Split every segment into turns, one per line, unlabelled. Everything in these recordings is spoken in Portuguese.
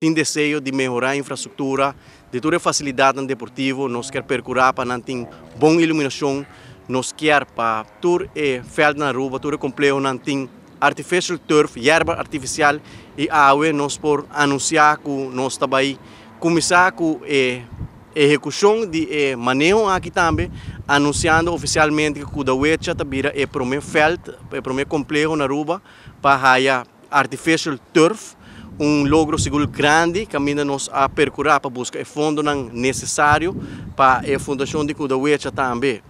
Tem desejo de melhorar a infraestrutura, de toda a facilidade no deportivo, nós quer percurar para não ter boa iluminação, nós quer para todo o veld na rua, todo o complexo não tem artificial turf, erva artificial e água, nós por anunciar que nós também começar com a execução de manejo aqui também, anunciando oficialmente que o Uecha também é o primeiro veld, o primeiro complexo na rua para a artificial turf, logro seguro grande que ainda nos a percorrer para buscar o fundo necessário para a fundação de Kudawecha também.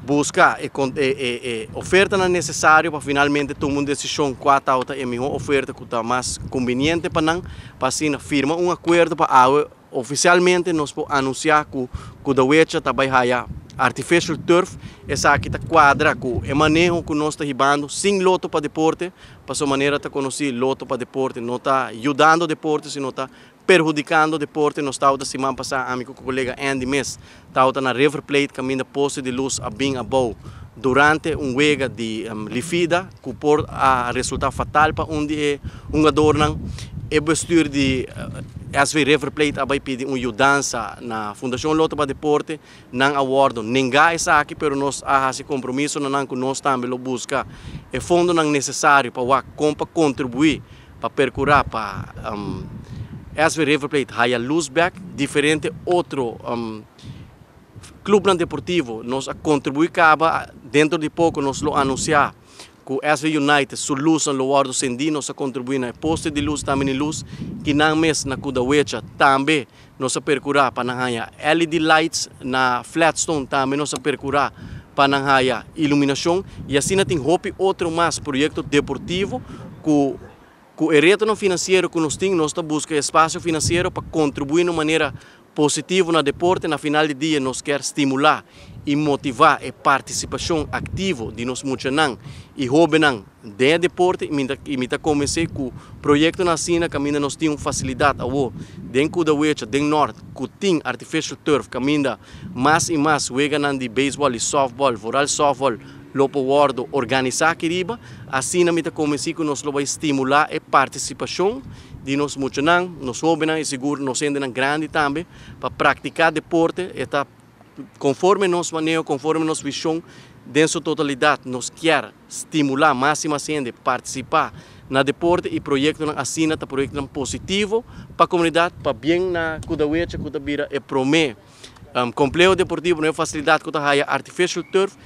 Buscar a oferta necessária para finalmente tomar uma decisão qual é a melhor oferta que está mais conveniente para nós, para assim firmar acordo para oficialmente nós podemos anunciar que Kudawecha também a artificial turf, essa aqui está quadra com o manejo que nós estamos ribando sem loto para deporte, para sua maneira de conhecer loto para deporte, não está ajudando o deporte, sino está perjudicando o deporte. Nós estamos da semana passada, amigo com o colega Andy Mess, estava na River Plate, caminho poste de luz a bem above, durante jogo de Lifida, que por a resultado fatal para um adorno, e o bestuur de SV River Plate vai pedir uma ajuda na Fundação Loto para Deporte, não awardo ninguém está aqui, mas nós temos esse compromisso não que nós também lo busca o fundo necessário para contribuir para percurar para SV River Plate haya luz back diferente outro clube deportivo nós contribuir acaba dentro de pouco nós lo anunciar que o SV United, sua luz no lugar do Sendi, nós contribuímos na poste de luz, também de luz, que não mês na Kudawecha, também nós percurar para não LED lights na Flatstone, também nós percurar para não iluminação, e assim tem hope outro mais projeto deportivo, com o retorno financeiro que nós temos, nós buscamos espaço financeiro para contribuir de maneira positivo no deporte. Na final do dia nós queremos estimular e motivar a participação ativa de nós muitos e jovens de deporte e comecei com o projeto na Sina que ainda nós temos facilidade dentro da Kudawecha, dentro do norte, que tem artificial turf, que ainda mais e mais jogam de beisebol e softball, voral softball, lopo wardo organizar aqui riba, assim nós comecei que nós vamos estimular a participação de nós muitos nós jovens e seguro nós ainda grande também para praticar deporte, está conforme nós manejo, conforme nossa visão, dentro da totalidade, nós queremos estimular máxima gente a participar no deporte e projeto assim está projeto positivo para a comunidade, para bem na Kudawecha, Kudabira e promete complexo deportivo, não é facilidade que está artificial turf